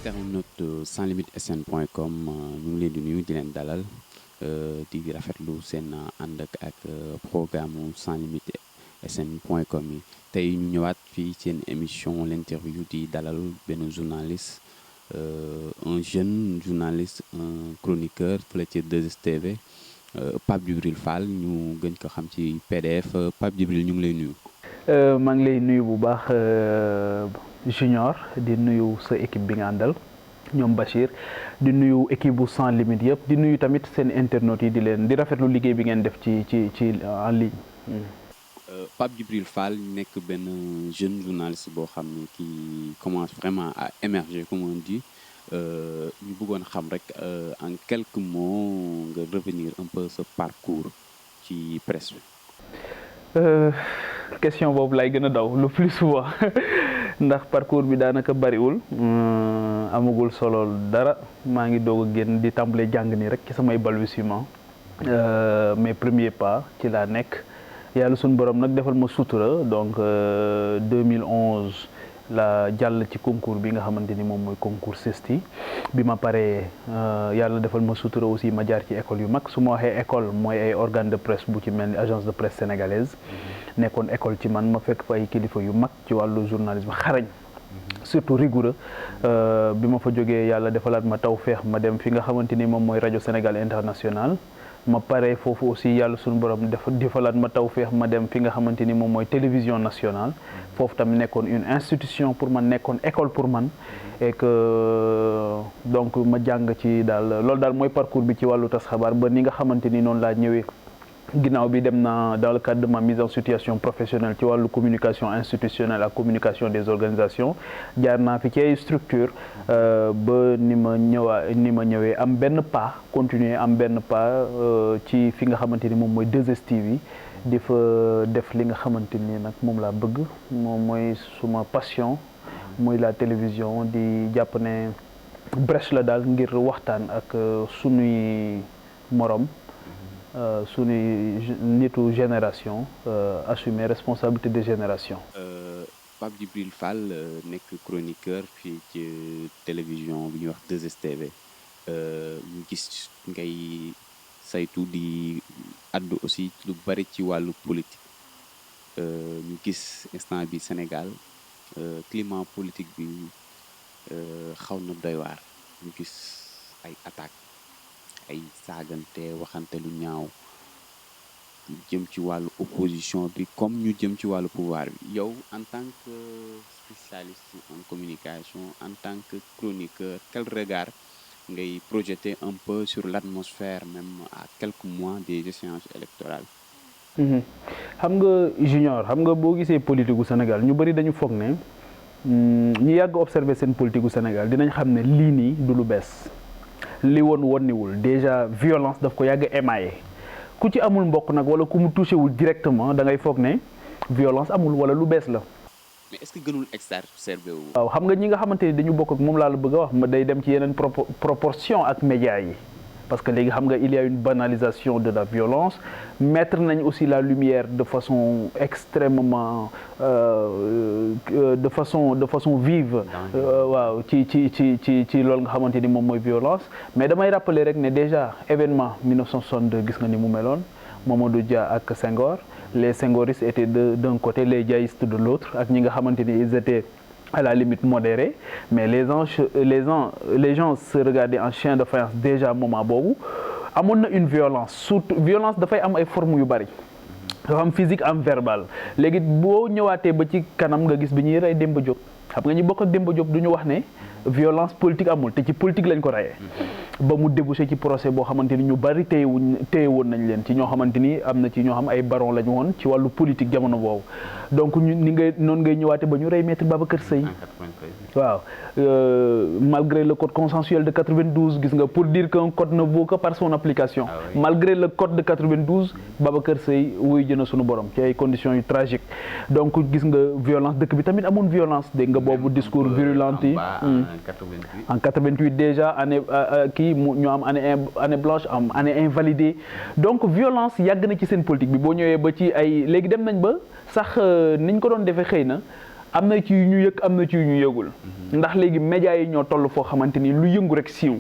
internaute sans limite sn.com ñu ngi leen di nuyu di leen dalal di rafetlu seen ànd ak programme sans limite sn.com yi tey ñu ñëwaat fii seen émission l'interview di dalal benn journaliste un jeune journaliste un chroniqueur fële ci 2STV Pape Djibril Fall ñu gën ko xam ci PDF Pape Djibril ñu ngi lay nuyu. maa ngi lay nuyu bu baax Junior di nuyu sa équipe bi nga àndal ñoom Bachir di nuyu équipe bu sans limite yëpp di nuyu tamit seen internautes yi di leen di rafetlu liggéey bi ngeen def ci en ligne. Pape Djibril Fall nekk benn jeune journaliste boo xam ne qui commence vraiment à émerger comme on dit ñu bëggoon xam rek en quelques mots nga revenir un peu ce parcours ci presse bi. Question boobu lay gën a daw le plus souvent ndax parcours bi daanaka bariwul amagul solo dara maa ngi doog a génn di tàmbalee jàng nii rek ci samay balbutiements mes premiers pas ci laa nekk yàlla suñu borom nag defal ma sutura donc 2011 la jàll ci concours bi nga xamante ni moom mooy concours CESTI bi ma paree yàlla defal ma sutura aussi ma jaar ci école yu mag su ma waxee école mooy ay organe de presse bu ci mel ni agence de presse sénégalaise nekkoon école ci man ma fekk fa ay kilifa yu mag ci wàllu journalisme xarañ surtout rigoureux bi ma fa jógee yàlla defalaat ma tawfeex ma dem fi nga xamante ni moom mooy rajo Sénégal International ma pare foofu aussi yàlla suñu borom defalaat ma tawfeex ma dem fi nga xamante ni moom mooy télévision nationale foofu tamit nekkoon une institution pour man nekkoon école pour man et que donc ma jàng ci daal loolu daal mooy parcours bi ci wàllu tas xabaar ba ni nga xamante ni noonu laa ñëwee ginnaaw bi dem na dans le cadre de ma mise en situation professionnelle ci wàllu communication institutionnelle ak communication des organisations jaar naa fi ci ay structure ba ni ma ñëwee am benn pas continuer am benn pas ci fi nga xamante ni moom mooy 2STV di fa def li nga xamante ni nag moom laa bëgg moom mooy suma passion muy la télévision di jàpp ne brèche la daal ngir waxtaan ak sunuy morom suñuy nitu génération assumer responsabilité de génération. Pape Djibril Fall nekk chroniqueur fii ci télévision bi ñuy wax 2STV ñu gis ngay saytu di addu aussi lu bari ci wàllu politique ñu gis instant bi Sénégal climat politique bi xaw na doy waar ñu gis ay attaques. ay saagante waxante lu ñaaw jëm ci wàllu opposition bi comme ñu jëm ci wàllu pouvoir bi yow en tant que spécialiste en communication en tant que chroniqueur quel regard ngay projeter un peu sur l'atmosphère même à quelques mois des échéances électorales. xam nga Junior xam nga boo gisee politique gu Sénégal ñu bëri dañu foog ne ñu yàgg observer seen politique gu Sénégal dinañ xam ne lii nii du lu bees. li wonniwul déjà violence daf ko yàgg émaillé ku ci amul mbokk nag wala ku mu touché wul directement da ngay foog ne violence amul wala lu bees la. mais est-ce que gënul exacerbé wu. waaw xam nga ñi nga xamante ni dañu bokk ak moom laa la bëgg a wax ma day dem ci yeneen proportion ak médias yi parce que léegi xam nga il y a une banalisation de la violence mettre nañ aussi la lumière de façon extrêmement de façon vive waaw ci loolu nga xamante ni moom mooy violence mais damay rappeler rek ne déjà événement 1962 gis nga ni mu meloon Mamadou Dia ak Senghor les sengoristes étaient d'un côté les diaïstes de l'autre ak ñi nga xamante ni ils étaient à la limite modérés mais les gens se regardaient en chien de faïence déjà moment boobu amoon na une violence surtout violence dafay am ay formes yu bari dafa am physique am verbal léegi boo ñëwaatee ba ci kanam nga gis bi ñuy rey Demba Diop xam nga ñu bokk ak Demba Diop du ñu wax ne violence politique amul te ci politique lañ ko reyee ba mu débouché ci procès boo xamante ni ñu bari téye woon nañ leen ci ñoo xamante ni am na ci ñoo xam ay baron lañu woon ci wàllu politique jamono boobu donc noonu ngay ñëwaate ba ñu rey maître Babacar Seye waaw malgré le code consensuel de 92 gis nga pour dire qu'un code ne vaut que par son application malgré le code de 92 Babacar Seye wuy jëna sunu borom ci ay conditions yu tragiques donc gis nga violence dëkk bi tamit amoon violence dégg nga boobu discours virulent yi en 88 déjà année ñu am année blanche am année invalidée donc violence yàgg na ci seen politique bi boo ñëwee ba ci ay léegi dem nañ ba sax niñ ko doon defee xëy na am na ci yu ñu yëg am na ci yu ñu yëgul ndax léegi médias yi ñoo toll foo xamante ni lu yëngu rek siiw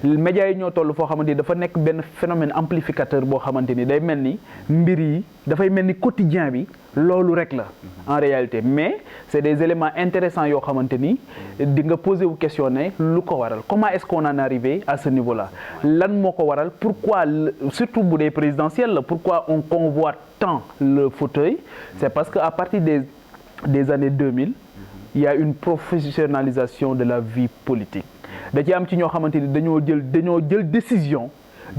médias yi ñoo toll foo xamante ni dafa nekk benn phénomène amplificateur boo xamante ni day mel ni mbir yi dafay mel ni quotidien bi loolu rek la en réalité mais c'est des éléments intéressants yoo xamante ni di nga poser wu question ne lu ko waral comment est-ce qu'on en est arrivé à ce niveau-là lan moo ko waral pourquoi surtout bu dee présidentiel la pourquoi on convoite tant le fauteuil c'est parce que à partir des années 2000 il y a une professionnalisation de la vie politique da ci am ci ñoo xamante ni dañoo jël décision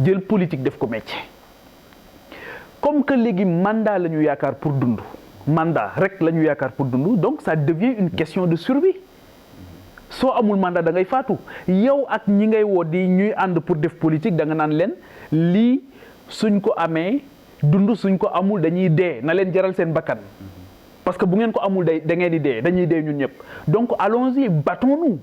jël politique def ko métier comme que léegi mandat la ñu yaakaar pour dund mandat rek la ñu yaakaar pour dund donc ça devient une question de survie soo amul mandat da ngay faatu yow ak ñi ngay woo di ñuy ànd pour def politique da nga naan leen lii suñ ko amee dund suñ ko amul dañuy dee na leen jaral seen bakkan parce que bu ngeen ko amul da ngeen di dee dañuy dee ñun ñëpp donc allons-y battons-nous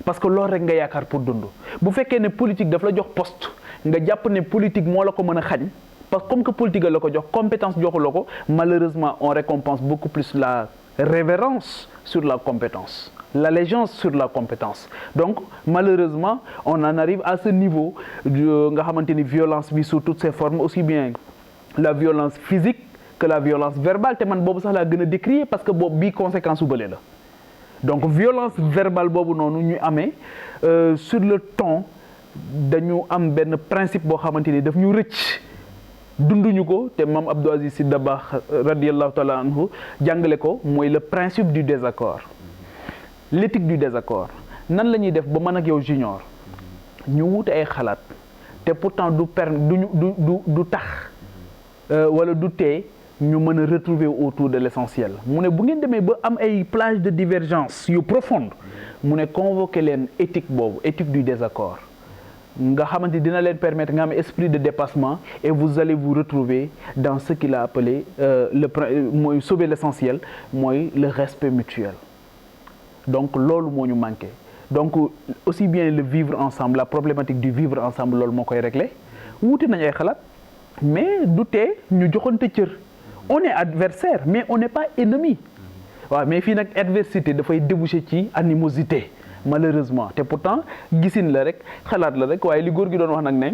parce que loolu rek nga yaakaar pour dund bu fekkee ne politique daf la jox poste nga jàpp ne politique moo la ko mën a xañ parce que comme que politique la ko jox compétence joxu la ko malheureusement on récompense beaucoup plus la révérence sur la compétence l'allégeance sur la compétence donc malheureusement on en arrive à ce niveau nga xamante ni violence bi sous toutes ses formes aussi bien la violence physique que la violence verbale te man boobu sax laa gën a décrier parce que boobu bii conséquence u bële la donc violence verbale boobu noonu ñu amee sur le ton dañu am benn principe boo xamante ni daf ñu rëcc dunduñu ko te Mame Abdou Aziz Sy Dabakh radiallahu taala anhu jàngale ko mooy le principe du désaccord l'éthique du désaccord nan la ñuy def ba man ak yow junior ñu wute ay xalaat te pourtant du tax wala du tee ñu mën a retrouver autour de l'essentiel mu ne bu ngeen demee ba am ay plage de divergence yu profonde mu ne convoquer leen éthique boobu éthique du désaccord nga xamante dina leen permettre nga am esprit de dépassement et vous allez vous retrouver dans ce qu'il a appelé mooy sauver l'essentiel mooy le respect mutuel donc loolu moo ñu manqué donc aussi bien le vivre ensemble la problématique du vivre ensemble loolu moo koy régler wuute nañ ay xalaat mais du tee ñu joxante cër on est adversaire mais on n'est pas ennemi waaw mais fii nag adversité dafay déboucher ci animosité malheureusement te pourtant gisin la rek xalaat la rek waaye li góor gi doon wax nag ne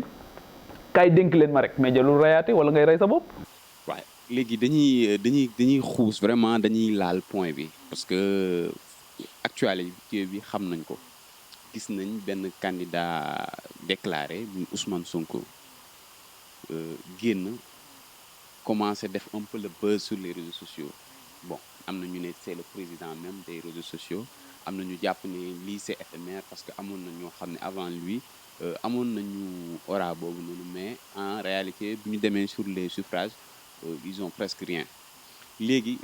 kaay dénk leen ma rek mais jalul rayaate wala ngay rey sa bopp. waaw léegi dañuy xuus vraiment dañuy laal point bi parce que actualité bi xam nañ ko gis nañ benn candidat déclaré muy Ousmane Sonko génn commencer def un peu le buzz sur les réseaux sociaux bon am na ñu ne c'est le président même des réseaux sociaux am na ñu jàpp ne lii c'est éphémère parce que amoon na ñoo xam ne avant lui amoon nañu aura boobu noonu mais en réalité bu ñu demee sur les suffrages ils ont presque rien léegi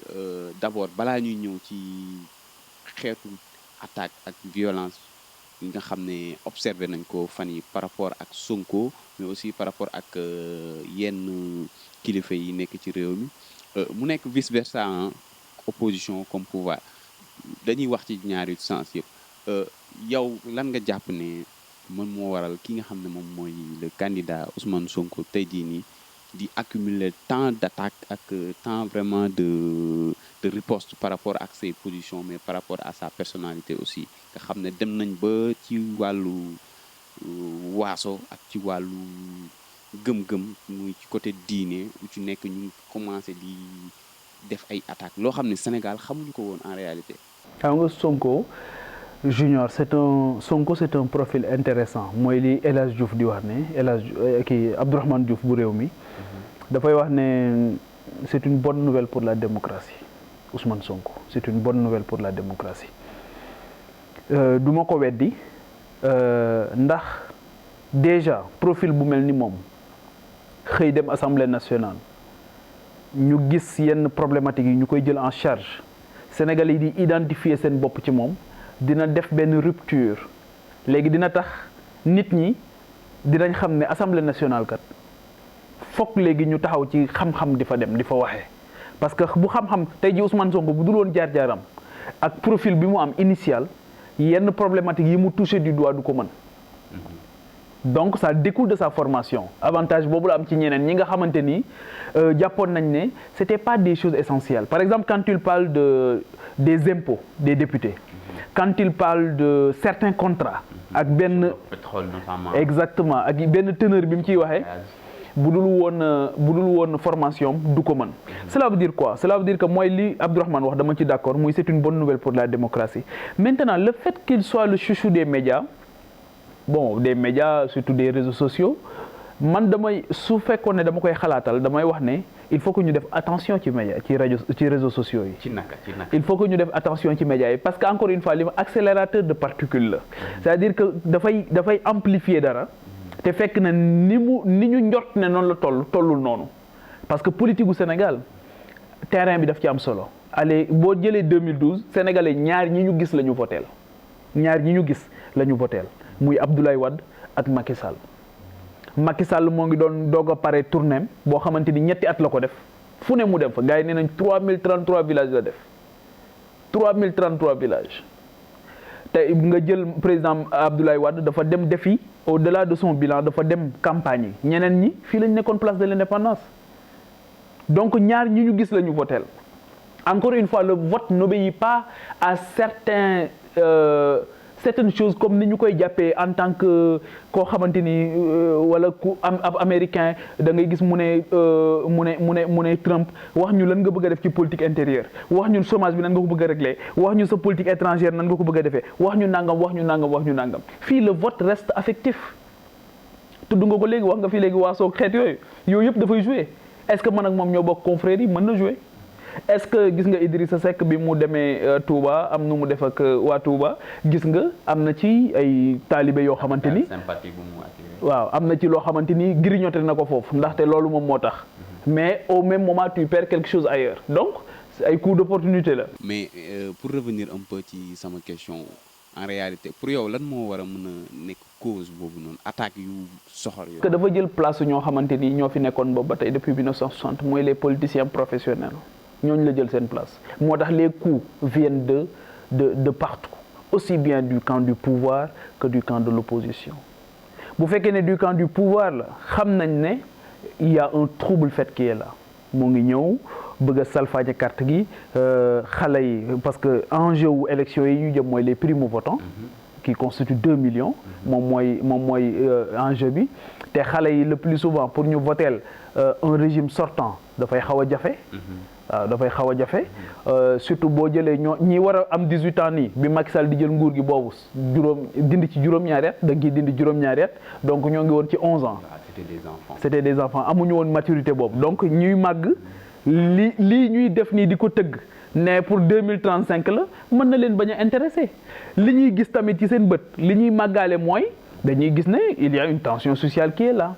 d'abord balaa ñuy ñëw ci xeetu attaque ak violence yi nga xam ne observé nañ ko fan yi par rapport ak Sonko mais aussi par rapport ak yenn kilifa yi nekk ci réew mi mu nekk vice versa opposition comme pouvoir dañuy wax ci ñaari sens yëpp yow lan nga jàpp ne man moo waral ki nga xam ne moom mooy le candidat Ousmane Sonko tey jii nii di accumuler tant d'attaques ak tant vraiment de riposte par rapport ak ses positions mais par rapport à sa personnalité aussi nga xam ne dem nañ ba ci wàllu waaso ak ci wàllu gëm-gëm muy ci côté diine u ci nekk ñu commencé di def ay attaques loo xam ne Sénégal xamuñu ko woon en réalité. xam nga Sonko junior c'est un profil intéressant mooy li El Hadj Diouf di wax ne El Hadj kii Abdourahmane Diouf bu réew mi dafay wax ne c'est une bonne nouvelle pour la démocratie Ousmane Sonko c'est une bonne nouvelle pour la démocratie du ma ko weddi ndax déjà profil bu mel ni moom xëy dem assemblée nationale ñu gis yenn problématiques yi ñu koy jël en charge Sénégalais yi di identifier seen bopp ci moom dina def benn rupture léegi dina tax nit ñi dinañ xam ne assemblée nationale kat fokk léegi ñu taxaw ci xam-xam di fa dem di fa waxee parce que bu xam-xam tey ji Ousmane Sonko bu dul woon jaar-jaaram ak profil bi mu am initial yenn problématique yi mu touché du doigt du ko mën donc ça découle de sa formation avantage boobu la am ci ñeneen ñi nga xamante ni jàppoon nañ ne c'était pas des choses essentielles par exemple quand il parle des impôts des députés, quand il parle de certains contrats ak benn pétrole notamment exactement ak benn teneur bi mu ciy waxee bu dul woon formation du ko mën. Cela veut dire quoi? Cela veut dire que mooy li Abdourahmane wax dama ci d'accord muy c'est une bonne nouvelle pour la démocratie. Maintenant le fait qu'il soit le chouchou des médias, bon des médias surtout des réseaux sociaux, man damay su fekkoon ne dama koy xalaatal damay wax ne il faut que ñu def attention ci média ci réseaux sociaux yi. ci naka il faut que ñu def attention ci médias yi parce que encore une fois li ma accélérateur de particules la. C'est-à-dire que dafay amplifier dara. te fekk na ni ñu njort ne noonu la tollul noonu parce que politique gu Sénégal terrain bi daf ci am solo. allez boo jëlee 2012 sénégalais ñaar ñi ñu gis la ñu voteel muy Abdoulaye Wade ak Macky Sall. Macky Sall moo ngi doon doog a pare tournéem boo xamante ni ñetti at la ko def fu ne mu dem fa gars yi nee nañ 3033 villages la def 3033 villages. te nga jël président Abdoulaye Wade dafa dem defi au-delà de son bilan dafa dem campagne yi ñeneen ñi fii lañ nekkoon place de l'indépendance donc ñaar ñi ñu gis la ñu voteel. Encore une fois le vote n'obéit pas à certaines choses comme ni ñu koy jàppee en tant que koo xamante ni wala ku ab américain da ngay gis mu ne Trump wax ñu lan nga bëgg a def ci politique intérieure wax ñu chômage bi nan nga ko bëgg a régler wax ñu sa politique étrangère nan nga ko bëgg a defee wax ñu nangam fii le vote reste affectif. tudd nga ko léegi wax nga fi léegi waasoog xeet yooyu yëpp dafay jouer. Est-ce que man ak moom ñoo bokk confrères yi mën na jouer. Est-ce que gis nga Idrissa Seck bi mu demee Touba am nu mu def ak waa Touba gis nga am na ci ay taalibe yoo xamante ni waaw am na ci loo xamante ni grignoté na ko foofu ndaxte loolu moom moo tax mais au même moment tu perds quelque chose ailleurs donc ay coup d'opportunité la. Mais pour revenir un peu ci sama question en réalité pour yow lan moo war a mën a nekk cause boobu noonu attaque yu soxor yooyu. que dafa jël place ñoo xamante ni ñoo fi nekkoon boobu ba tey depuis 1960 mooy les politiciens professionnels. ñooñu la jël seen place moo tax les coups viennent de partout aussi bien du camp du pouvoir que du camp de l'opposition bu fekkee ne du camp du pouvoir la xam nañ ne il y a un trouble fait qui est là moo ngi ñëw bëgg a salfaañe carte gi xale yi parce que enjeu wu élection yi ñu jëm mooy les primo-votants qui constituent 2 millions moom mooy enjeu bi te xale yi le plus souvent pour ñu voteel un régime sortant dafay xaw a jafe waaw dafay xaw a jafe surtout boo jëlee ñi war a am 18 ans nii bi Macky Sall di jël nguur gi boobu dindi ci juróom-ñaari at da nga ciy dindi juróom-ñaari at donc ñoo ngi woon ci 11 ans. C'était des enfants amuñu woon maturité boobu donc ñuy màgg lii ñuy def nii di ko tëgg ne pour 2035 la mën na leen bañ a intéressé li ñuy gis tamit ci seen bët li ñuy màggaale mooy dañuy gis ne il y a une tension sociale qui est là.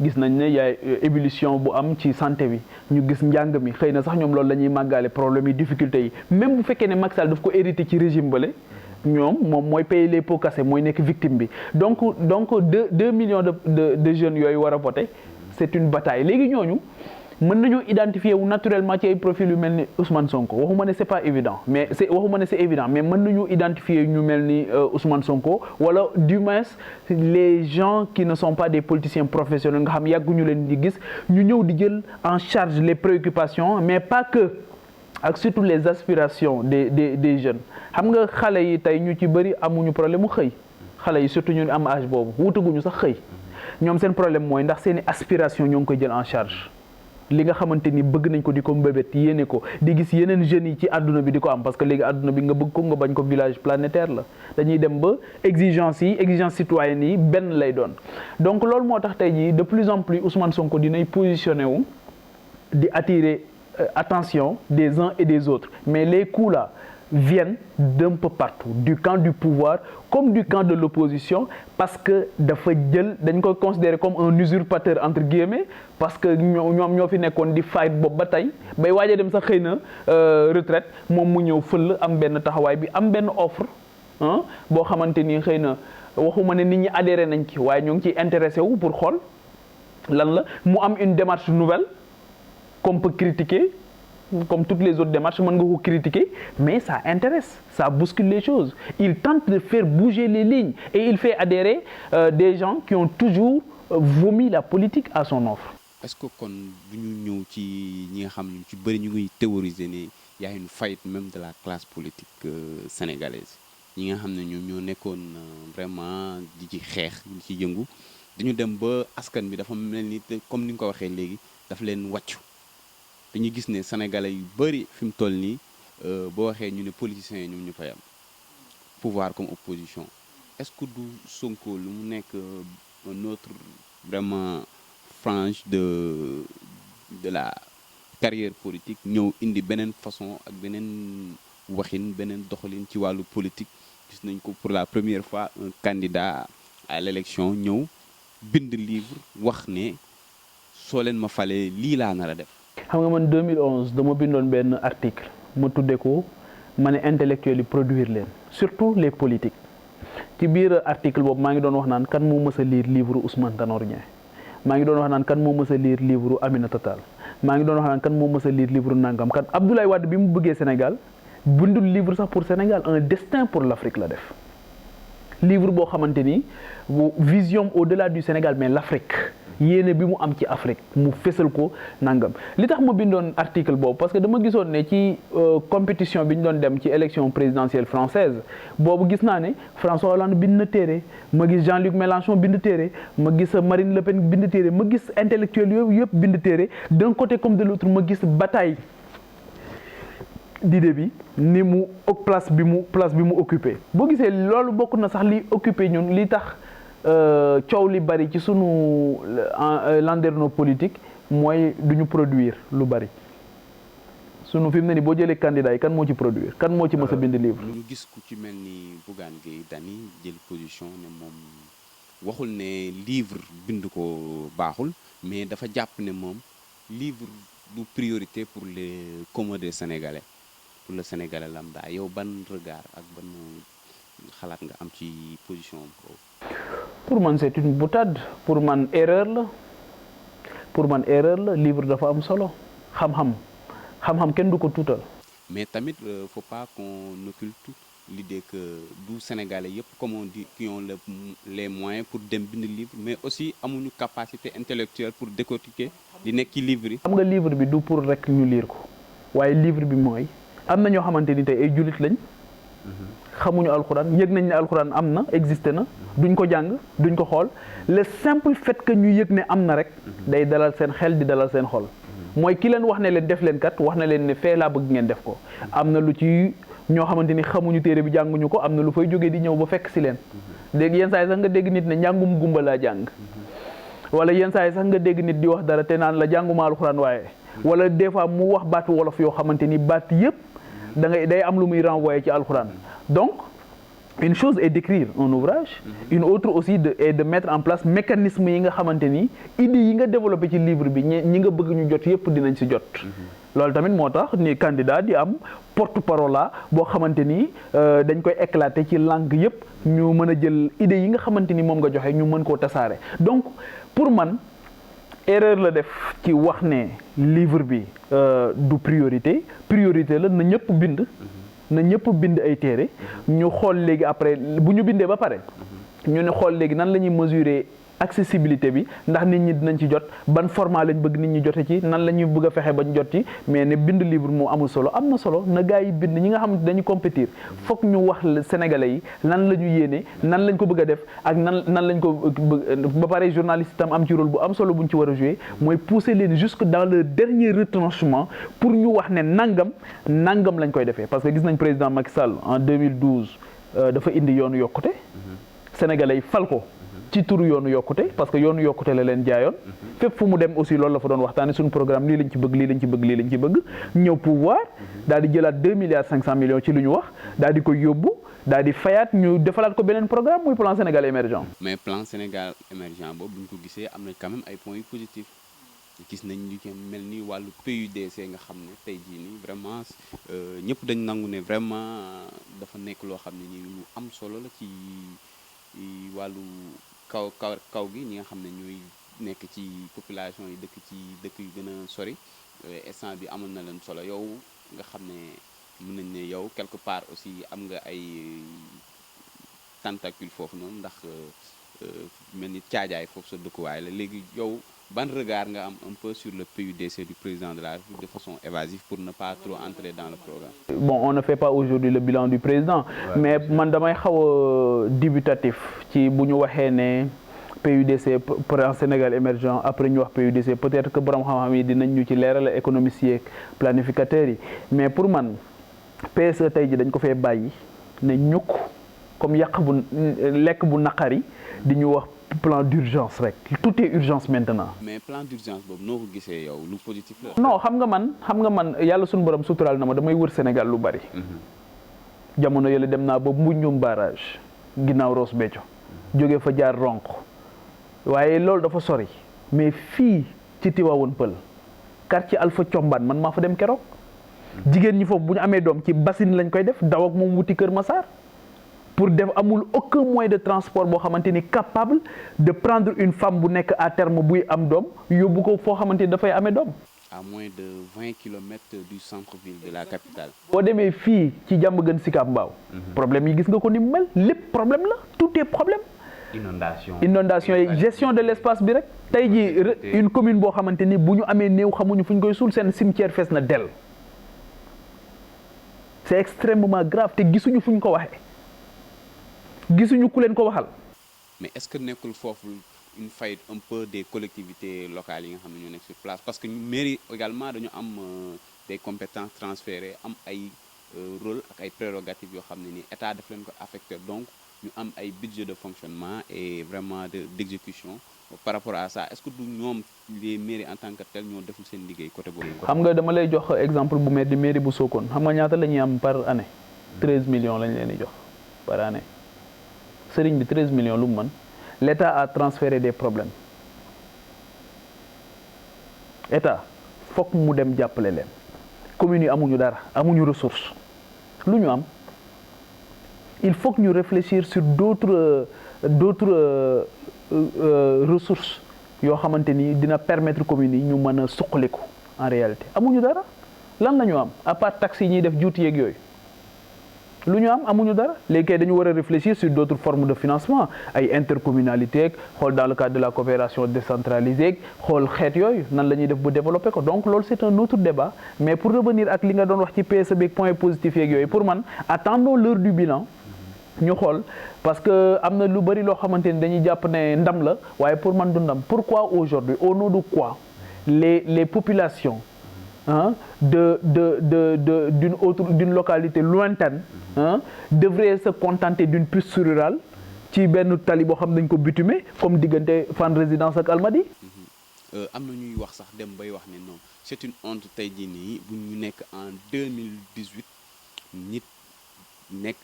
gis nañ ne yaay ébullition bu am ci santé bi ñu gis njàng mi xëy na sax ñoom loolu la ñuy màggaale problème yi difficulté yi même bu fekkee ne Macky Sall daf ko hérité ci régime bale ñoom moom mooy payer les pots cassés mooy nekk victime bi donc 2 millions de jeunes yooyu war a voter c'est une bataille léegi ñooñu mën nañoo identifier wu naturellement ci ay profil yu mel ni Ousmane Sonko waxuma ne c'est pas évident mais c'est évident mais mën nañu identifier ñu mel ni Ousmane Sonko wala du moins les gens qui ne sont pas des politiciens professionnels nga xam yàgguñu leen di gis ñu ñëw di jël en charge les préoccupations mais pas que ak surtout les aspirations des jeunes xam nga xale yi tey ñu ci bëri amuñu problème mu xëy xale yi surtout ñu am âge boobu wutaguñu sax xëy ñoom seen problème mooy ndax seeni aspiration ñoo ngi koy jël en charge li nga xamante ni bëgg nañ ko di ko mbébét yéene ko di gis yeneen jeunes yi ci àdduna bi di ko am parce que léegi àdduna bi nga bëgg ko nga bañ ko village planétaire la dañuy dem ba exigence citoyenne yi benn lay doon donc loolu moo tax tey jii de plus en plus Ousmane Sonko dinay positionné wu di attirer attention des uns et des autres mais les coups là viennent d'un peu partout du camp du pouvoir comme du camp de l'opposition parce que dafa jël dañ koy considérer comme un usurpateur entre guillemets parce que ñoom ñoo fi nekkoon di fight boobu ba tey bay waaj a dem sax xëy na retraite moom mu ñëw fël am benn taxawaay bi am benn offre boo xamante ni xëy na waxuma ne nit ñi adhéré nañ ci waaye ñoo ngi ciy intéressé wu pour xool lan la mu am une démarche nouvelle qu'on peut critiquer comme toutes les autres démarches mën nga ko critiquer mais ça intéresse ça bouscule les choses il tente de faire bouger les lignes et il fait adhérer des gens qui ont toujours vomi la politique à son offre. Est-ce que kon du ñu ñëw ci ñi nga xam ne ci bëri ñu ngi théoriser ne y a une faillite même de la classe politique sénégalaise ñi nga xam ne ñoom ñoo nekkoon vraiment di ci xeex di ci yëngu dañu dem ba askan bi dafa mel ni comme ni nga ko waxee léegi dafa leen wàccu dañuy gis ne sénégalais yu bëri fi mu toll nii boo waxee ñu ne politiciens yi ñoom ñu fay am pouvoir comme opposition est-ce que du Sonko lu mu nekk un autre vraiment frange de la carrière politique ñëw indi beneen façon ak beneen waxin beneen doxalin ci wàllu politique gis nañ ko pour la première fois un candidat à l'élection ñëw bind livre wax ne soo leen ma falee lii laa nar a def. xam nga man 2011 dama bindoon benn article ma tudde ko ma ne intellectuels yi produire leen surtout les politiques ci biir article boobu maa ngi doon wax naan kan moo mës a lire livre Ousmane Tanor Dieng maa ngi doon wax naan kan moo mës a lire livre Aminata Tall maa ngi doon wax naan kan moo mës a lire livre nangam kan Abdoulaye Wade bi mu bëggee Sénégal bindul livre sax pour Sénégal un destin pour l'Afrique la def livre boo xamante ni vision au-delà du Sénégal mais l'Afrique yéene bi mu am ci Afrique mu fésal ko nangam li tax ma bindoon article boobu parce que dama gisoon ne ci compétition bi ñu doon dem ci élection présidentielle française boobu gis naa ne François Hollande bind na téere ma gis Jean-Luc Mélenchon bind téere ma gis Marine Le Pen bind téere ma gis intellectuels yooyu yëpp bind téere d'un côté comme de l'autre ma gis bataille d'idée bi ni mu place bi mu occupé boo gisee loolu bokk na sax li occupé ñun li tax coow li bari ci sunu landerneau politique mooy du ñu produire lu bari sunu fi mu ne ni boo jëlee candidat yi kan moo ci produire kan moo ci mës a bind livre. ñu gis ku ci mel ni Bougane Gueye Dany jël position ne moom waxul ne livre bind ko baaxul mais dafa jàpp ne moom livre du priorité pour les commodes sénégalais pour le sénégalais lambda yow ban regard ak ban xalaat nga am ci position boobu. pour man c'est une boutade pour man erreur la livre dafa am solo xam-xam kenn du ko tuutal. mais tamit faut pas qu'on occulte l'idée que du sénégalais yëpp comme on dit qui ont les moyens pour dem bind livre mais aussi amuñu capacité intellectuelle pour décortiquer li nekk ci livre yi. xam nga livre bi du pour rek ñu lire ko waaye livre bi mooy am na ñoo xamante ni tey ay jullit lañ. xamuñu alxuraan yëg nañ ne alxuraan am na existé na duñ ko jàng duñ ko xool le simple fait que ñu yëg ne am na rek day dalal seen xel di dalal seen xol mooy ki leen wax ne leen def leen kat wax na leen ne fee laa bëgg ngeen def ko am na lu ci ñoo xamante ni xamuñu téere bi jànguñu ko am na lu fay jógee di ñëw ba fekk si leen dégg yenn saa yi sax nga dégg nit ne njàngum gumba laa jàng wala yenn saa yi sax nga dégg nit di wax dara te naan la jànguma alxuraan waaye wala des fois mu wax baatu wolof yoo xamante ni baat yëpp day am lu muy renvoyer ci alxuraan donc une chose est d'écrire un ouvrage une autre aussi est de mettre en place mécanisme yi nga xamante ni idées yi nga développé ci livre bi ñi nga bëgg ñu jot yëpp dinañ ci jot loolu tamit moo tax ni candidat di am porte-parole la boo xamante ni dañ koy éclater ci langue yëpp ñu mën a jël idées yi nga xamante ni moom nga joxe ñu mën koo tasaare donc pour man erreur la def ci wax ne livre bi du priorité la na ñëpp bind ay téere ñu xool léegi après bu ñu bindee ba pare ñu ne xool léegi nan la ñuy mesurer accessibilité bi ndax nit ñi dinañ ci jot ban format lañ bëgg nit ñi jote ci nan la ñuy bëgg a fexe bañ jot ci mais ne bind livre moo amul solo am na solo na gars yi bind ñi nga xamante dañu compétir foog ñu wax sénégalais yi lan la ñu yéene nan lañ ko bëgg a def ak nan lañ ko ba pare journaliste itam am ci rôle bu am solo buñ ci war a jouer mooy pousser leen jusque dans le dernier retranchement pour ñu wax ne nangam lañ koy defee parce que gis nañ président Macky Sall en 2012 dafa indi yoonu yokkute sénégalais yi fal ko ci turu yoonu yokkute parce que yoonu yokkute la leen jaayoon fépp fu mu dem aussi loolu la fa doon waxtaane suñu programme lii lañ ci bëgg ñëw pouvoir daal di jëlaat 2 milliards 500 millions ci lu ñu wax daal di koy yóbbu daal di fayaat ñu defalaat ko beneen programme muy plan Sénégal émergent mais plan Sénégal émergent boobu bu ñu ko gisee am na quand même ay points yu positifs gis nañ lu ci mel ni wàllu PUDC nga xam ne tey jii nii vraiment ñëpp dañ nangu ne vraiment dafa nekk loo xam ne ni lu am solo la ci wàllu kaw gi ñi nga xam ne ñooy nekk ci population yi dëkk yu gën a sori instant bi amoon na leen solo yow nga xam ne mën nañ ne yow quelque part aussi am nga ay tentacule foofu noonu ndax mel ni caajaay foofu sa dëkkuwaay la léegi yow ban regard nga am un peu sur le PUDC du président de la République de façon évasive pour ne pas trop entrer dans le programme. Bon, on ne fait pas aujourd'hui le bilan du président, mais man damay xaw a dubitatif ci bu ñu waxee ne PUDC plan Sénégal émergent après ñu wax PUDC peut-être que borom xam-xam yi dinañ ñu ci leeral économistes yeeg planificateurs yi mais pour man PSE tey ji dañ ko fee bàyyi ne ñukk comme yàq bu lekk bu naqari di ñu wax plan d'urgence rek tout est urgence maintenant. mais plan d'urgence boobu noo ko gisee yow lu positif la. non xam nga man yàlla suñu borom suturaal na ma damay wër Sénégal lu bari. jamono yële dem naa ba Mbunjum barrage ginnaaw Ross Béthio jóge fa jaar Ronk waaye loolu dafa sori mais fii ci Tivaouane Peulh quartier Alpha Thiombane man maa fa dem keroog jigéen ñi foofu bu ñu amee doom ci bassine lañ koy def daw ak moom wuti Kër Massar pour def amul aucun moyen de transport boo xamante ni capable de prendre une femme bu nekk à terme buy am doom yóbbu ko foo xamante ni dafay amee doom. à moins de 20 kilomètres du centre-ville de la capitale. boo demee fii ci Diamaguène Sicap Mbao problème yi gis nga ko ni mu mel lépp problème la tout est problème. inondation yi gestion de l'espace bi rek tey ji une commune boo xamante ni bu ñu amee néew xamuñu fu ñu koy suul seen cimetière fees na del c'est extrêmement grave te gisuñu fu ñu ko waxee gisuñu ku leen ko waxal. mais est-ce que nekkul foofu une faillite un peu des collectivités locales yi nga xam ne ñoo nekk sur place parce que mairie également dañu am des compétences transférées am ay rôle ak ay prérogatives yoo xam ne ni état daf leen ko affecté donc ñu am ay budget de fonctionnement et vraiment d'exécution par rapport à ça est-ce que du ñoom les mairies en tant que telles ñoo deful seen liggéey côté boobu. xam nga dama lay jox exemple bu mel ni mairie bu Sokone xam nga ñaata la ñuy am par année 13 millions lañ leen di jox par année sëriñ bi 13 millions lu mu mën l'État a transféré des problèmes État fokk mu dem jàppale leen communes yi amuñu dara amuñu ressource lu ñu am il faut que ñu réfléchir sur d'autres ressources yoo xamante ni dina permettre communes yi ñu mën a suqaliku en réalité amuñu dara lan la ñu am à part taxes yi ñuy def juuti yeeg yooyu lu ñu am amuñu dara léegi kay dañu war a réfléchir sur d'autres formes de financement ay intercommunalité xool dans le cadre de la coopération décentralisée xool xeet yooyu nan la ñuy def ba développer ko donc loolu c'est un autre débat mais pour revenir ak li nga doon wax ci PSE beeg point positif yeeg yooyu pour man attendons l'heure du bilan ñu xool parce que am na lu bari loo xamante ni dañuy jàpp ne ndam la waaye pour man du ndam pourquoi aujourd'hui au nom de quoi les populations d'une localité lointaine devraient se contenter d'une piste rurale ci benn tali boo xam dañ ko bitumé comme diggante Fann Résidence ak Almadies. am na ñuy wax sax dem bay wax ne non c'est une honte tey jii nii bu ñu nekk en 2018 nit nekk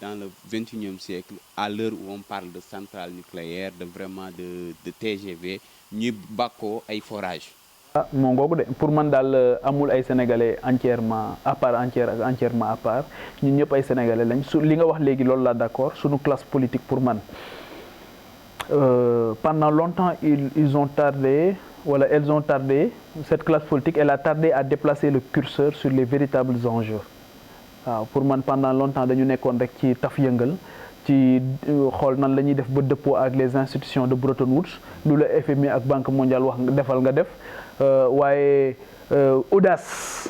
dans le 21e siècle à l'heure où on parle de centrale nucléaire de vraiment de TGV ñuy bàkkoo ay forages. moo ngoogu de pour man daal amul ay sénégalais entièrement à part entière ak entièrement à part ñun ñëpp ay sénégalais lañ su li nga wax léegi loolu laa d'accord suñu classe politique pour man pendant longtemps ils ont tardé wala elles ont tardé cette classe politique elle a tardé à déplacer le curseur sur les véritables enjeux waaw pour man pendant longtemps dañu nekkoon rek ci taf yëngal ci xool nan la ñuy def ba dëppoo ak les institutions de Bretton Woods lu la FMI ak Banque mondiale wax defal nga def waaye audace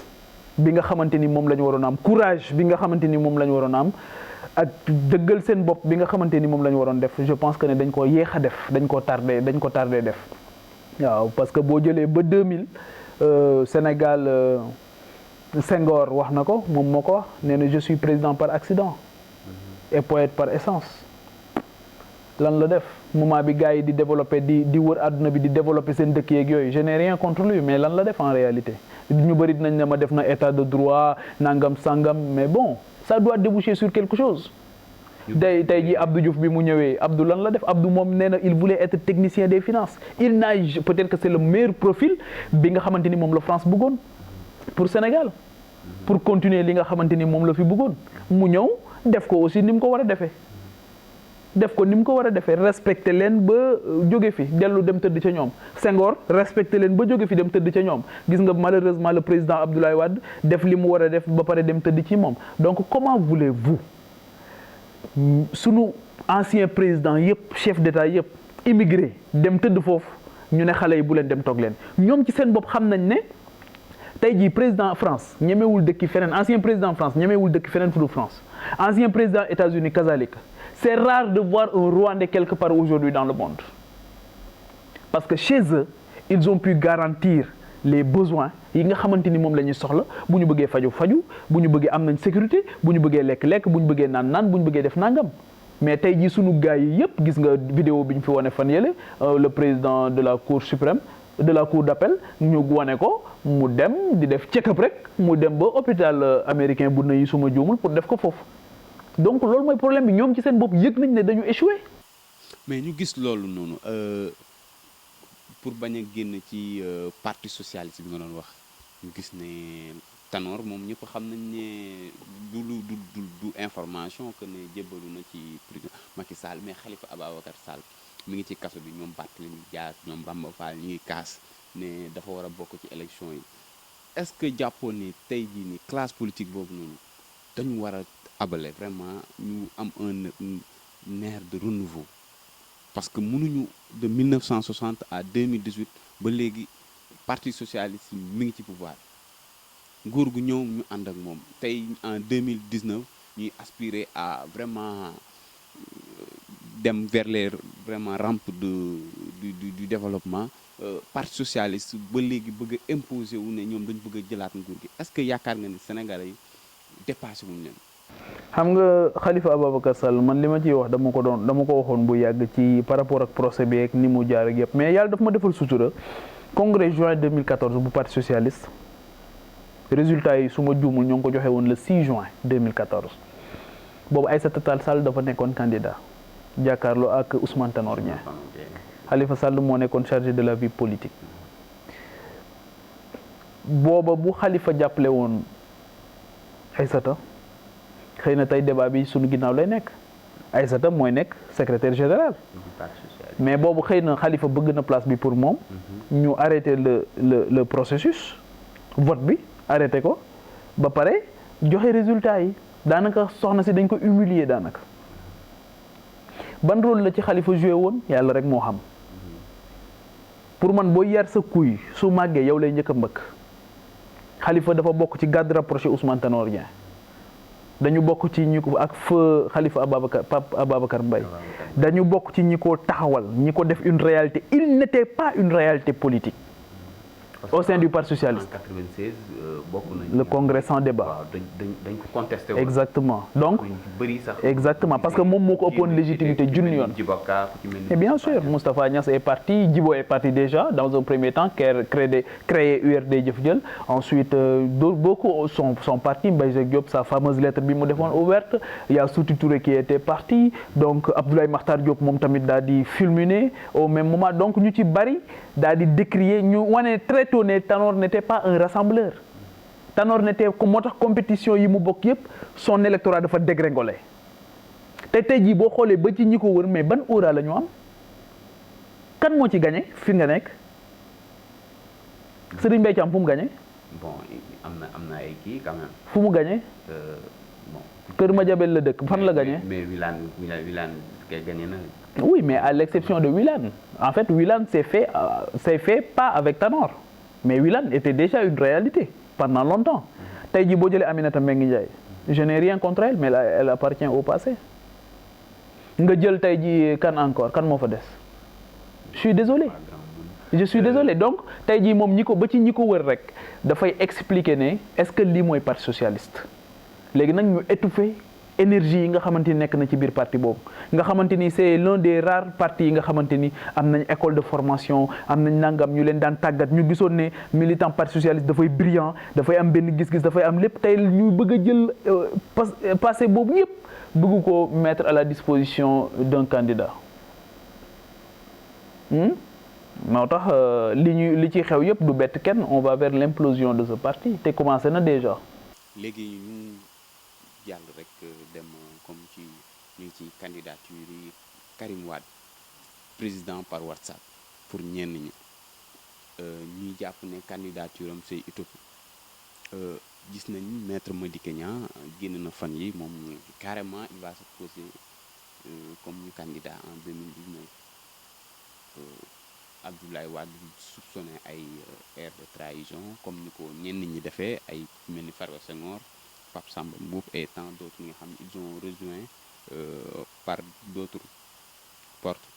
bi nga xamante ni moom la ñu waroon am courage bi nga xamante ni moom la ñu waroon am ak dëggal seen bopp bi nga xamante ni moom la ñu waroon def je pense que ne dañ ko yéex a def dañ ko tardé def waaw parce que boo jëlee ba 2000 Sénégal Senghor wax na ko moom moo ko wax nee na je suis président par accident et poète par essence lan la def moment bi gars yi di développer di wër àdduna bi di développer seen dëkk yeeg yooyu je n'ai rien contre lui mais lan la def en réalité ñu bëri dinañ ne ma def na état de droit nangam sangam mais bon ça doit déboucher sur quelque chose tey ji Abdou Diouf bi mu ñëwee Abdou lan la def Abdou moom nee na il voulait être technicien des finances il n'a peut-être que c'est le meilleur profil bi nga xamante ni moom la France bëggoon pour Sénégal pour continuer li nga xamante ni moom la fi bëggoon mu ñëw def ko aussi ni mu ko war a defee respecté leen ba jóge fi dellu dem tëdd ca ñoom Senghor respecté leen ba jóge fi dem tëdd ca ñoom gis nga malheureusement le président Abdoulaye Wade def li mu war a def ba pare dem tëdd ci moom donc comment voulez-vous sunu ancien président yëpp chef d'état yëpp immigré dem tëdd foofu ñu ne xale yi bu leen dem toog leen ñoom ci seen bopp xam nañ ne tey jii président France ñemewul dëkki feneen ancien président France ñemewul dëkki feneen fu dul France ancien président États-Unis kazalika c'est rare de voir un Rwandais quelque part aujourd'hui dans le monde parce que chez eux ils ont pu garantir les besoins yi nga xamante ni moom la ñuy soxla bu ñu bëggee faju bu ñu bëggee am nañ sécurité bu ñu bëggee lekk bu ñu bëggee naan bu ñu bëggee def nangam mais tey jii sunu gars yi yëpp gis nga vidéo bi ñu fi wane fan yële le président de la cour suprême de la cour d'appel ñu wane ko mu dem di def check-up rek mu dem ba hôpital américain bu nayi suma juumul pour def ko foofu donc loolu mooy problème bi ñoom ci seen bopp yëg nañ ne dañu échoué. mais ñu gis loolu noonu pour bañ a génn ci parti socialiste bi nga doon wax ñu gis ne Tanor moom ñëpp xam nañ ne du information que ne jébbalu na ci président Macky Sall mais Khalifa Ababacar Sall mi ngi ci kaso bi ñoom Barthélémy Dias ñoom Bamba Fall ñu ngi kaas ne dafa war a bokk ci élection yi est-ce que jàppoon ni tey jii ni classe politique boobu noonu dañu war a abale vraiment ñu am un air de renouveau parce que mënuñu de 1960 à 2018 ba léegi parti socialiste mi ngi ci pouvoir nguur gu ñëw ñu ànd ak moom tey en 2019 ñuy aspirer à vraiment dem vers les vraiment rampes du développement parti socialiste ba léegi bëgg a imposer wu ne ñoom dañu bëgg a jëlaat nguur gi est-ce que yaakaar nga ni Sénégalais yi dépassé wuñu leen. xam nga Khalifa Ababacar Sall man li ma ciy wax dama ko waxoon bu yàgg ci par rapport ak procès bi ak ni mu jaar ak yëpp mais yàlla daf ma defal sutura congrès juin 2014 bu parti socialiste résultat yi su ma juumul ñoo ngi ko joxe woon le 6 juin 2014 boobu Aïssata Tall Sall dafa nekkoon candidat jàkkaarloo ak Ousmane Tanor Dieng Khalifa Sall moo nekkoon chargé de la vie politique booba bu Khalifa jàppale woon Aïssata xëy na tey débat bi sunu ginnaaw lay nekk Aïssata mooy nekk secrétaire général mais boobu xëy na Khalifa bëgg na place bi pour moom ñu arrêté le processus vote bi arrêté ko ba pare joxe résultat yi daanaka soxna si dañ ko humilier daanaka ban rôle la ci Khalifa joué woon yàlla rek moo xam pour man boo yar sa kuy su màggee yow lay njëkk a mbëkk Khalifa dafa bokk ci garde rapproché Ousmane Tanor Dieng dañu bokk ci ñi ko ak feu Khalifa Pape Ababacar Mbaye dañu bokk ci ñi ko taxawal ñi ko def une réalité il n'était pas une réalité politique au sein du parti socialiste. En 96 bokk nañ le congrès sans débat. waaw dañ ko contesté woon. exactement donc bëri sax. exactement parce que moom moo ko ëppoon légitimité junni yoon. et bien sûr Moustapha Niasse est parti Djibo est parti déjà dans un premier temps créé URD Jëf Jël ensuite beaucoup sont partis Mbaye Jacques Diop sa fameuse lettre bi mu defoon ouverte il y a Souti Touré qui était parti donc Abdoulaye Makhtar Diop moom tamit daal di fulminer au même moment donc ñu ci bari daal di décrier ñu wane très tôt ne Tanor n'était pas un rassembleur Tanor n'était moo tax compétition yi mu bokk yëpp son électorat dafa dégringolé te tey jii boo xoolee ba ci ñi ko wër mais ban aura la ñu am kan moo ci gagné fi nga nekk Serigne Mbaye Thiam fu mu gagné. bon am na ay kii quand même. fu mu gagné. bon Kër Madiabel la dëkk fan la gagné. mais Wilane kay gagné na. oui mais à l'exception de Wilane en fait Wilane s'est fait pas avec Tanor mais Wilane était déjà une réalité pendant longtemps tey jii boo jëlee Aminata Mbengue Ndiaye je n'ai rien contre elle mais elle appartient au passé nga jël tey jii kan encore kan moo fa des je suis désolé donc tey jii moom ñi ko ba ci ñi ko wër rek dafay expliquer ne est-ce que lii mooy parti socialiste léegi nag ñu étouffer énergie yi nga xamante ni nekk na ci biir parti boobu nga xamante ni c'est l'un des rares partis yi nga xamante ni am nañ école de formation am nañ nangam ñu leen daan tàggat ñu gisoon ne militant parti socialiste dafay brillant dafay am benn gis-gis dafay am lépp tey ñu bëgg a jël passé boobu yëpp bëgg ko mettre à la disposition d'un candidat moo tax li ci xew yëpp du bett kenn on va vers l'implosion de ce parti te commencé na déjà. léegi ñu jàll rek dem comme ci ñu ngi ci candidature yi Karim Wade président par WhatsApp pour ñenn ñi ñuy jàpp ne candidature am c'est utopie gis nañ maître Madické Niang génn na fan yi moom carrément il va se poser comme candidat en 2019 Abdoulaye Wade soupçonné ay air de trahison comme ni ko ñenn ñi defee ay mel ni Farba Senghor, Pape Samba Mboup et tant d'autres ñi nga xam ne ils ont rejoint par d'autres portes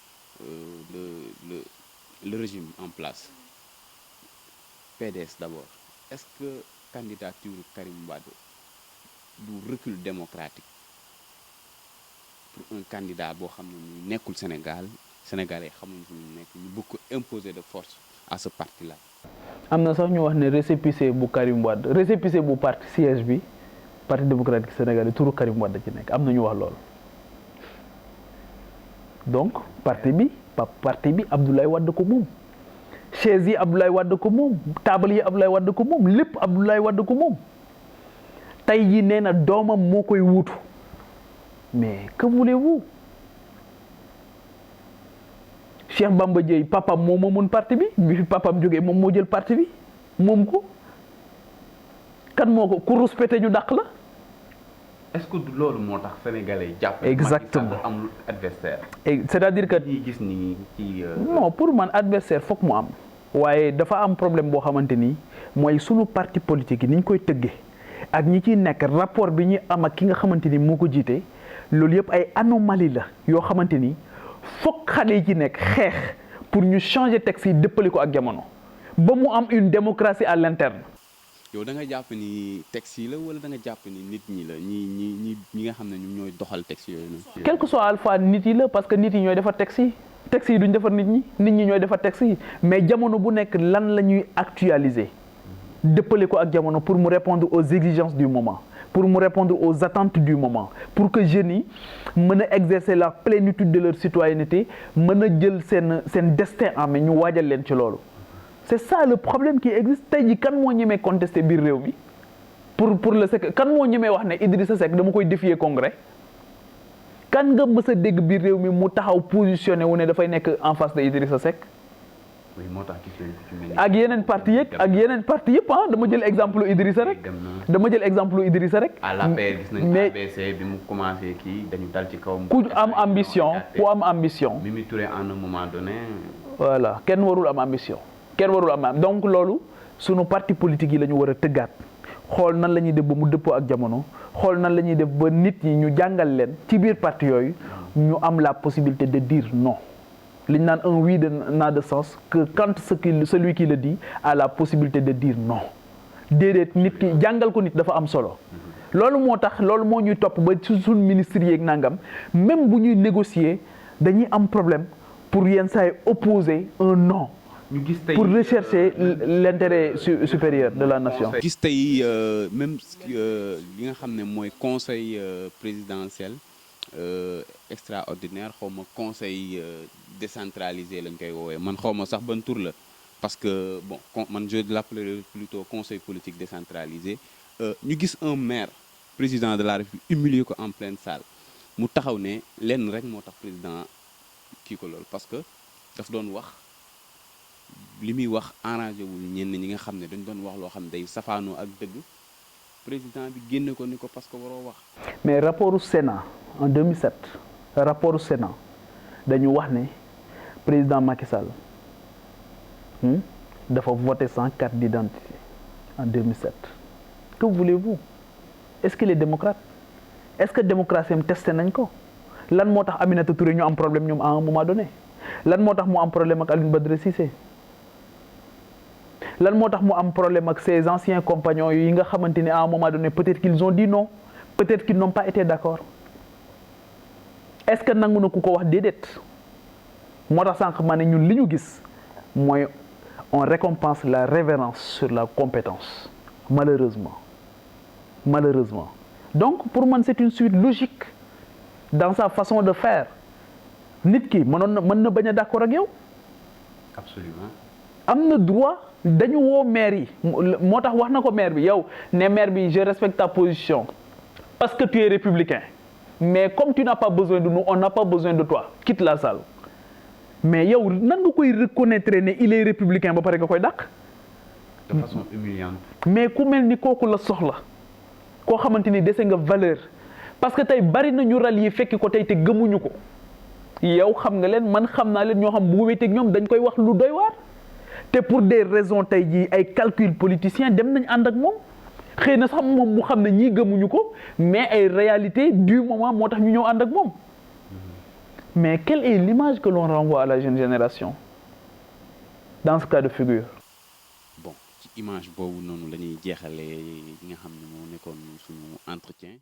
le régime en place. PDS d'abord, est-ce que candidature Karim Wade du recul démocratique pour un candidat boo xam ne ñu nekkul Sénégalais xamuñ fu ñu nekk ñu bëgg ko imposer de force à ce parti-là. am na sax ñu wax ne récépissé bu Karim Wade récépissé bu parti siège bi parti démocratique sénégalais turu Karim Wade ci nekk am na ñu wax loolu. donc parti bi Abdoulaye Wade ko moom chaise yi Abdoulaye Wade ko moom table yi Abdoulaye Wade ko moom lépp Abdoulaye Wade ko moom tey jii nee na doomam moo koy wuutu mais que voulez-vous Cheikh Bamba Dièye papam moo moomoon parti bi fi papam jógee moom moo jël parti bi moom ko kan moo ko ku ruspété ñu dàq la. est-ce que du loolu moo tax sénégalais yi jàpp exactement amul adversaire. c'est-à-dire que ñi gis ni ci non pour man adversaire foog mu am. waaye dafa am problème boo xamante ni mooy sunu parti politique yi ni ñu koy tëggee ak ñi ciy nekk rapport bi ñu am ak ki nga xamante ni moo ko jiite loolu yëpp ay anomalie la yoo xamante ni foog xale yi ci nekk xeex pour ñu changer texte yi dëppale ko ak jamono ba mu am une démocratie à l'interne. yow da nga jàpp ni texte yi la wala da nga jàpp ni nit ñi la ñi nga xam ne ñoom ñooy doxal texte yooyu noonu. quel que soit alpha nit yi la parce que nit yi ñooy defar texte yi duñ defar nit ñi ñooy defar texte yi mais jamono bu nekk lan la ñuy actualiser dëppale ko ak jamono pour mu répondre aux exigences du moment pour mu répondre aux attentes du moment pour que jeunes yi mën a exercer la plénitude de leur citoyenneté mën a jël seen destin en main ñu waajal leen ci loolu. c'est ça le problème qui existe tey jii kan moo ñemee contester biir réew mi pour le Seck kan moo ñemee wax ne Idrissa Seck dama koy défier congrès kan nga mës a dégg biir réew mi mu taxaw positionné wu ne dafay nekk en face de Idrissa Seck. oui moo tax ak yeneen parti yëpp dama jël exemple Idrissa rek. à l'APR gis nañu ABC bi mu commencé kii dañu dal ci kaw. ku am ambition. Mimi Touré en un moment donné. voilà kenn warul am ambition. donc loolu sunu parti politique yi la ñu war a tëggaat xool nan la ñuy def ba mu dëppoo ak jamono xool nan la ñuy def ba nit ñi ñu jàngal leen ci biir parti yooyu ñu am la possibilité de dire non li ñu naan un oui n'a de sens que quand celui qui le dit a la possibilité de dire non déedéet nit ki jàngal ko nit dafa am solo loolu moo ñuy topp ba ci suñ ministres yeeg nangam même bu ñuy négocier dañuy am problème pour yenn saa yi opposer un non. pour rechercher l'intérêt supérieur de la nation. gis tey même li nga xam ne mooy conseil présidentiel extraordinaire xaw ma conseil décentralisé lañ koy woowee man xaw ma sax ban tur la parce que bon man je l'appellerai plutôt conseil politique décentralisé ñu gis un maire président de la République humilier ko en pleine salle mu taxaw ne lenn rek moo tax président kii ko loolu parce que daf doon wax. li muy wax arrangé wul ñenn ñi nga xam ne dañ doon wax loo xam ne day safaanoo ak dëgg président bi génne ko ni ko parce que waroo wax. mais rapportu Sénat en 2007 rapportu Sénat dañu wax ne président Macky Sall dafa voté sans carte d'identité en 2007 que voulez-vous est-ce qu'il est démocrate est-ce que démocratie am testé nañ ko lan moo tax Aminata Touré ñu am problème ñoom à un moment donné lan moo tax mu am problème ak Alioune Badara Cissé. lan moo tax mu am problème ak ses anciens compagnons yi nga xamante ni à un moment donné peut-être qu'ils ont dit non peut-être qu'ils n'ont pas été d'accord est-ce que nangu na ku ko wax déedéet moo tax sànq ma ne ñun li ñu gis mooy on récompense la révérence sur la compétence malheureusement donc pour man c'est une suite logique dans sa façon de faire nit ki mën na bañ a d'accord ak yow. absolument am na droit. dañu woo maire yi moo tax wax na ko maire bi yow ne maire bi je respecte ta position parce que tu es républicain mais comme tu n'as pas besoin de nous on n'a pas besoin de toi quitte la salle mais yow nan nga koy reconnaître ne il est républicain ba pare nga koy dàq. de façon humiliante. mais ku mel ni kooku la soxla koo xamante ni dese nga valeur parce que tey bari na ñu rallier fekki ko tey te gëmuñu ko yow xam nga leen man xam naa leen ñoo xam bu wéeteeg ñoom dañ koy wax lu doy waar te pour des raisons tey jii ay calcul politicien dem nañ ànd ak moom xëy na sax moom mu xam ne ñii gëmuñu ko mais ay réalité du moment moo tax ñu ñëw ànd ak moom mais quelle est l'image que l'on renvoie à la jeune génération dans ce cas de figure. Bon ci image boobu noonu la ñuy jeexalee yi nga xam ne moo nekkoon suñu entretien.